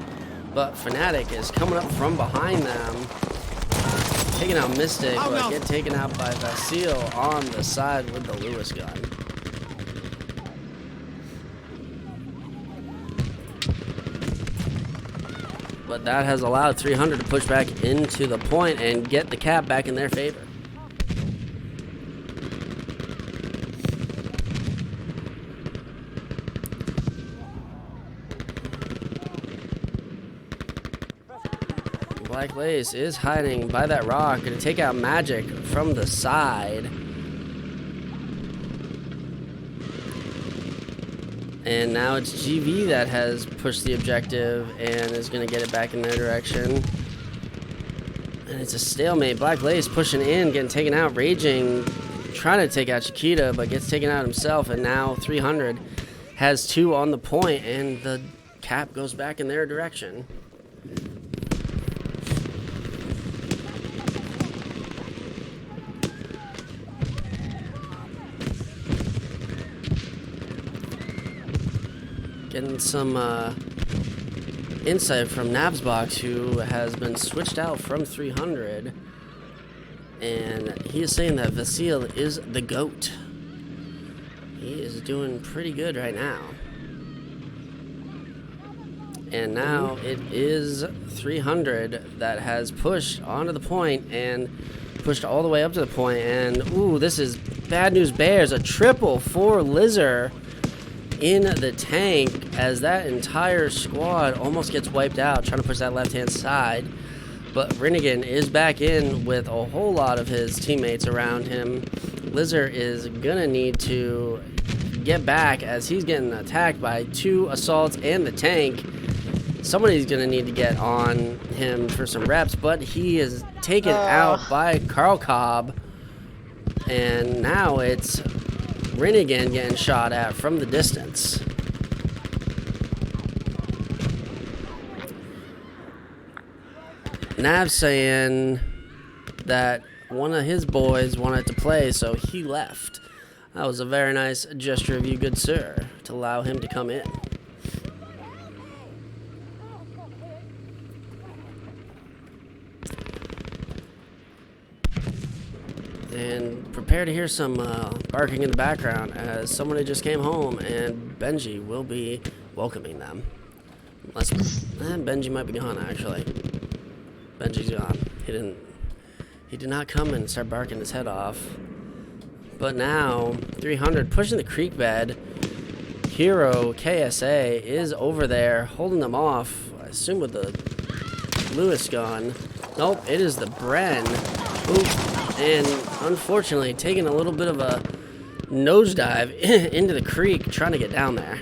But Fnatic is coming up from behind them, taking out Mystic, but get taken out by Vasile on the side with the Lewis gun. But that has allowed 300 to push back into the point and get the cap back in their favor. Black Lace is hiding by that rock, going to take out Magic from the side. And now it's GV that has pushed the objective and is going to get it back in their direction. And it's a stalemate. Black Lace pushing in, getting taken out. Raging, trying to take out Chiquita, but gets taken out himself. And now 300 has 2 on the point, and the cap goes back in their direction. Getting some insight from Nabsbox, who has been switched out from 300, and he is saying that Vasil is the GOAT. He is doing pretty good right now. And now it is 300 that has pushed onto the point and pushed all the way up to the point. And ooh, this is bad news bears. A triple for Lizzer in the tank, as that entire squad almost gets wiped out trying to push that left-hand side. But Rinnigan is back in with a whole lot of his teammates around him. Lizzer is gonna need to get back as he's getting attacked by 2 assaults and the tank. Somebody's gonna need to get on him for some reps, but he is taken out by Carl Cobb. And now it's Rinnigan getting shot at from the distance. Nav saying that one of his boys wanted to play, so he left. That was a very nice gesture of you, good sir, to allow him to come in. And prepare to hear some barking in the background, as somebody just came home and Benji will be welcoming them. Unless Benji might be gone, actually. Benji's gone. He did not come and start barking his head off. But now 300 pushing the creek bed. Hero KSA is over there holding them off. I assume with the Lewis gun. Nope, it is the Bren. Ooh. And unfortunately, taking a little bit of a nosedive into the creek, trying to get down there.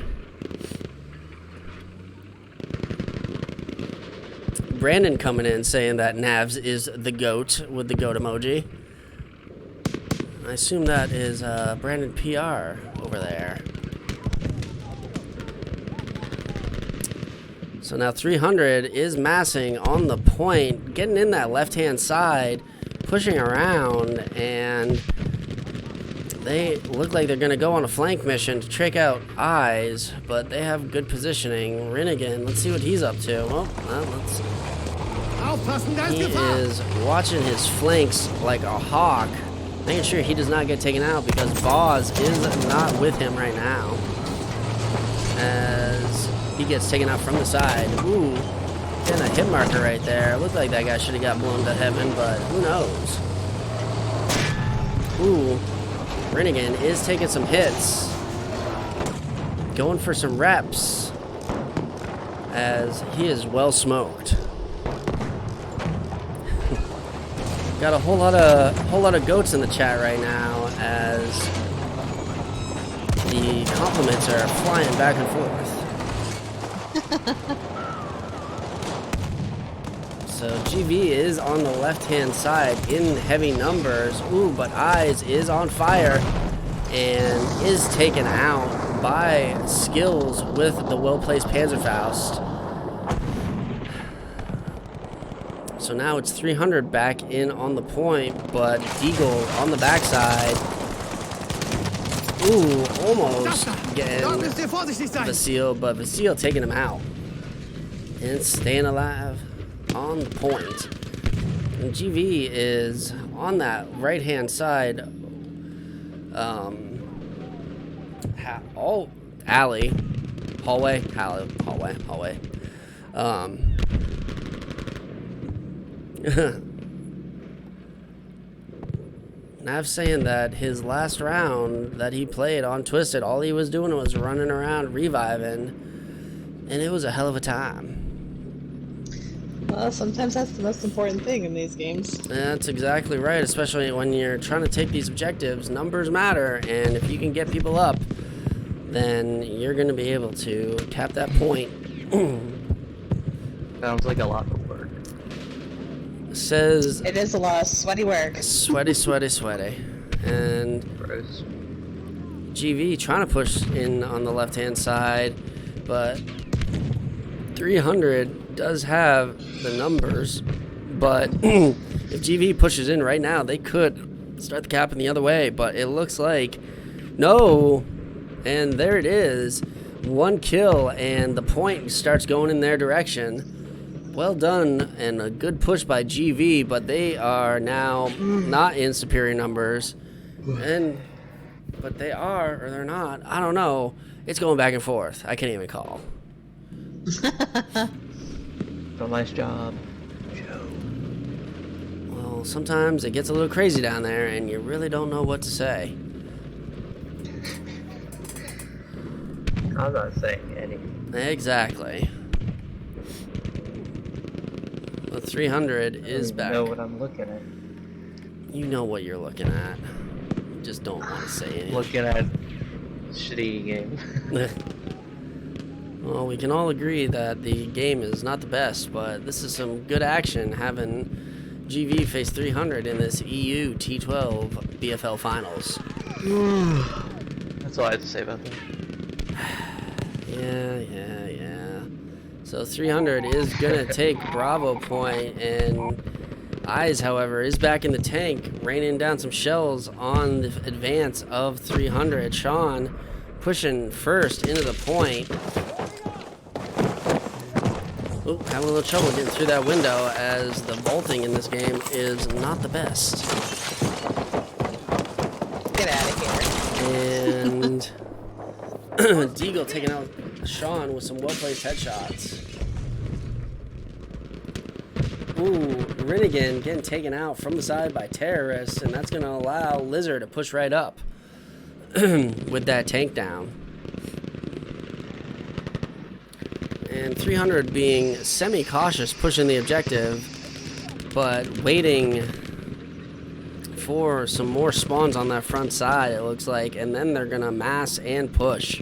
Brandon coming in saying that Navs is the GOAT with the GOAT emoji. I assume that is Brandon PR over there. So now 300 is massing on the point, getting in that left-hand side, pushing around, and they look like they're going to go on a flank mission to trick out Eyes, but they have good positioning. Rinnigan, let's see what he's up to. Well, he is watching his flanks like a hawk, making sure he does not get taken out, because Boz is not with him right now, as he gets taken out from the side. Ooh, getting a hit marker right there. Looked like that guy should have got blown to heaven, but who knows. Ooh, Rinnigan is taking some hits, going for some reps, as he is well smoked. Got a whole lot of goats in the chat right now, as the compliments are flying back and forth. So GV is on the left-hand side in heavy numbers. Ooh, but Eyes is on fire and is taken out by Skills with the well-placed Panzerfaust. So now it's 300 back in on the point, but Deagle on the backside. Ooh, almost getting Vasil, but Vasil taking him out and staying alive on the point. And GV is on that right-hand side, alley, hallway. Nav saying that his last round that he played on Twisted, all he was doing was running around reviving, and it was a hell of a time. Well, sometimes that's the most important thing in these games. That's exactly right, especially when you're trying to take these objectives. Numbers matter, and if you can get people up, then you're going to be able to tap that point. Sounds like a lot of work. Says It is a lot of sweaty work. sweaty, sweaty, sweaty. And Gross. GV trying to push in on the left-hand side, but 300 does have the numbers. But if GV pushes in right now, they could start the cap in the other way. But it looks like no. And there it is. 1 kill, and the point starts going in their direction. Well done, and a good push by GV, but they are now not in superior numbers. But they are, or they're not. I don't know. It's going back and forth. I can't even call. So nice job, Joe. Well, sometimes it gets a little crazy down there, and you really don't know what to say. I'm not saying anything. Exactly. The 300 is back. I know what I'm looking at. You know what you're looking at. You just don't want to say anything. Looking at shitty game. Well, we can all agree that the game is not the best, but this is some good action having GV face 300 in this EU T12 BFL Finals. That's all I have to say about that. Yeah. So 300 is going to take Bravo point, and Eyes, however, is back in the tank, raining down some shells on the advance of 300. Sean pushing first into the point. Oop, having a little trouble getting through that window as the vaulting in this game is not the best. Get out of here. And Deagle taking out Sean with some well-placed headshots. Ooh, Rinnigan getting taken out from the side by terrorists, and that's going to allow Lizard to push right up with that tank down. And 300 being semi-cautious, pushing the objective, but waiting for some more spawns on that front side, it looks like, and then they're going to mass and push.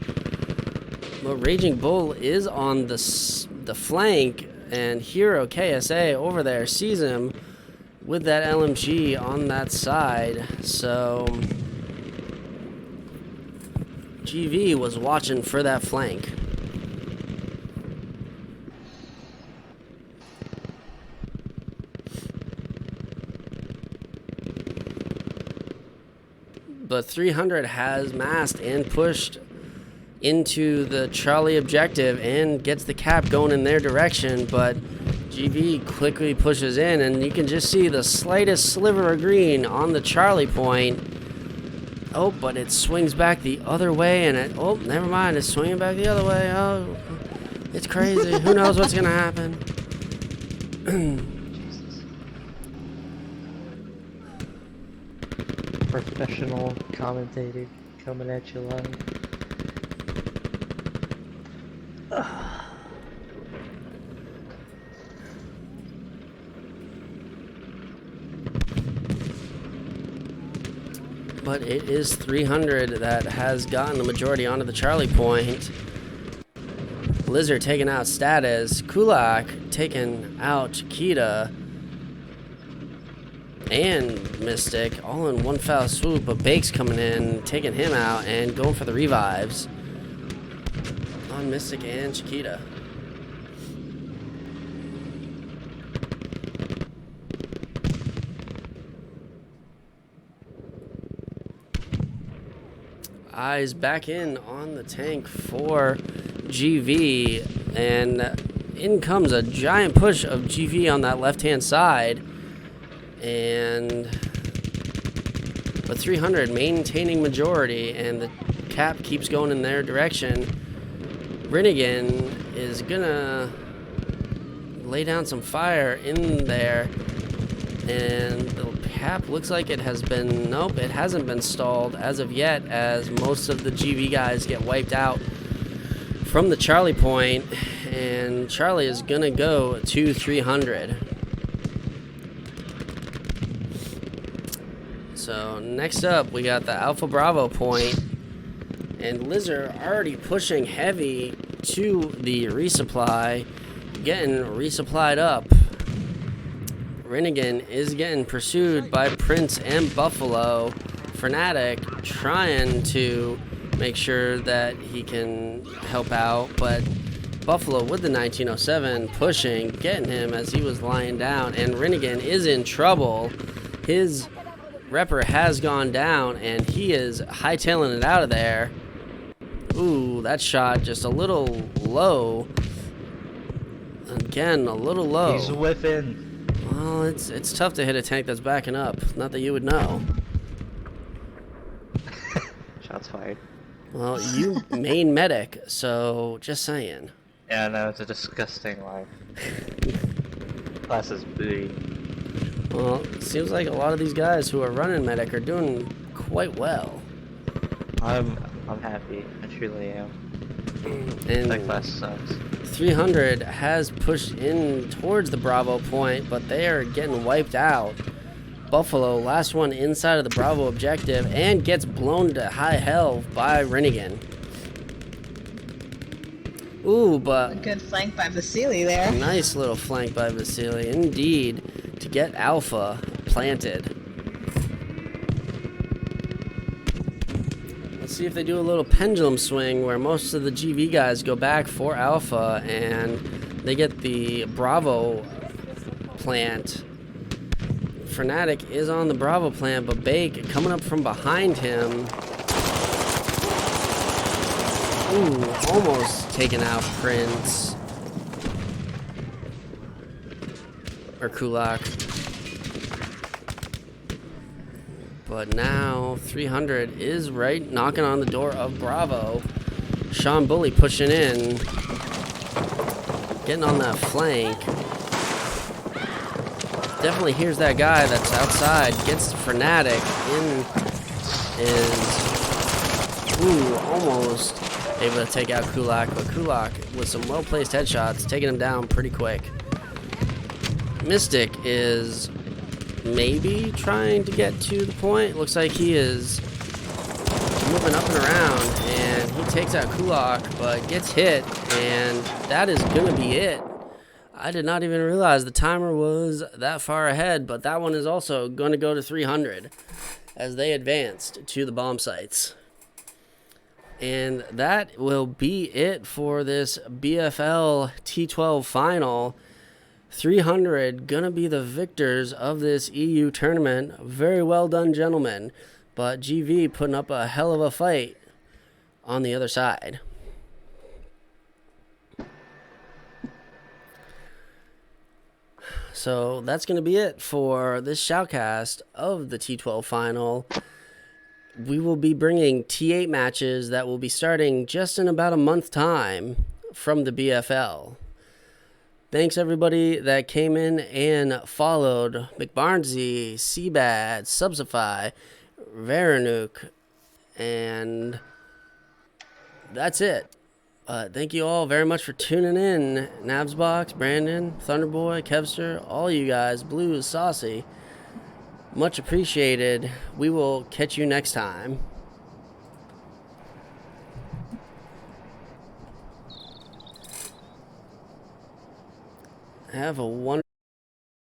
But Raging Bull is on the flank, and Hero KSA over there sees him with that LMG on that side. So GV was watching for that flank. But 300 has masked and pushed into the Charlie objective and gets the cap going in their direction, but GV quickly pushes in, and you can just see the slightest sliver of green on the Charlie point. Oh, but it swings back the other way, and oh, never mind, it's swinging back the other way. Oh, it's crazy. Who knows what's gonna happen? Professional commentator coming at you live. But it is 300 that has gotten the majority onto the Charlie point. Lizard taking out Status. Kulak taking out Chiquita. And Mystic all in one foul swoop, but Bake's coming in, taking him out, and going for the revives on Mystic and Chiquita. Eyes back in on the tank for GV, and in comes a giant push of GV on that left-hand side. But 300 maintaining majority, and the cap keeps going in their direction. Rinnigan is gonna lay down some fire in there, and the cap looks like it has been, nope, it hasn't been stalled as of yet, as most of the GV guys get wiped out from the Charlie point, and Charlie is gonna go to 300. So next up, we got the Alpha Bravo point, And Lizard already pushing heavy to the resupply, getting resupplied up. Rinnigan is getting pursued by Prince and Buffalo. Fnatic trying to make sure that he can help out, but Buffalo with the 1907 pushing, getting him as he was lying down, and Rinnigan is in trouble. His repper has gone down, and he is hightailing it out of there. Ooh, that shot just a little low. Again, a little low. He's whiffing. Well, it's tough to hit a tank that's backing up. Not that you would know. Shots fired. Well, you main medic, so just saying. Yeah, no, it's a disgusting life. Class is booty. Well, it seems like a lot of these guys who are running medic are doing quite well. I'm happy. I truly am. And That class sucks. 300 has pushed in towards the Bravo point, but they are getting wiped out. Buffalo, last one inside of the Bravo objective, and gets blown to high hell by Rinnigan. Ooh, but A good flank by Vasily there. nice little flank by Vasily, indeed, to get Alpha planted. Let's see if they do a little pendulum swing where most of the GV guys go back for Alpha, and they get the Bravo plant. Fnatic is on the Bravo plant, but Bake coming up from behind him. Ooh, almost taking out Prince. Or Kulak. But now 300 is right knocking on the door of Bravo. Sean Bully pushing in. Getting on that flank. Definitely hears that guy that's outside. Gets Fnatic in. Is almost able to take out Kulak, but Kulak with some well-placed headshots taking him down pretty quick. Mystic is maybe trying to get to the point. Looks like he is moving up and around, and he takes out Kulak, but gets hit, and that is gonna be it. I did not even realize the timer was that far ahead, but that one is also going to go to 300 as they advanced to the bomb sites. And that will be it for this BFL T12 final. 300 gonna be the victors of this EU tournament. Very well done, gentlemen. But GV putting up a hell of a fight on the other side. So that's going to be it for this shoutcast of the T12 final. We will be bringing T8 matches that will be starting just in about a month time from the BFL. Thanks everybody that came in and followed. McBarnesy, Seabad, Subsify, Veranuk, and that's it. Thank you all very much for tuning in. Nabsbox, Brandon, Thunderboy, Kevster, all you guys, Blues, Saucy. Much appreciated. We will catch you next time. Have a wonderful